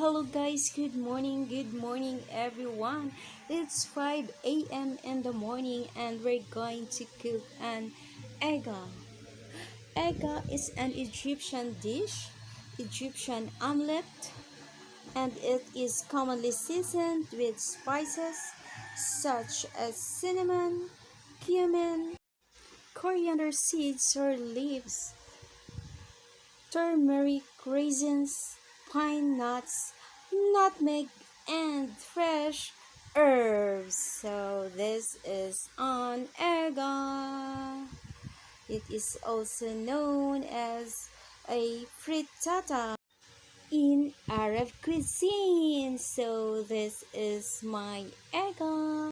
hello guys, good morning everyone. It's 5 a.m. in the morning and we're going to cook an Eggah. Eggah is an Egyptian dish, Egyptian omelette, and it is commonly seasoned with spices such as cinnamon, cumin, coriander seeds or leaves, turmeric, raisins, pine nuts, nutmeg, and fresh herbs. So this is an Eggah. It is also known as a frittata in Arab cuisine. So this is my Eggah.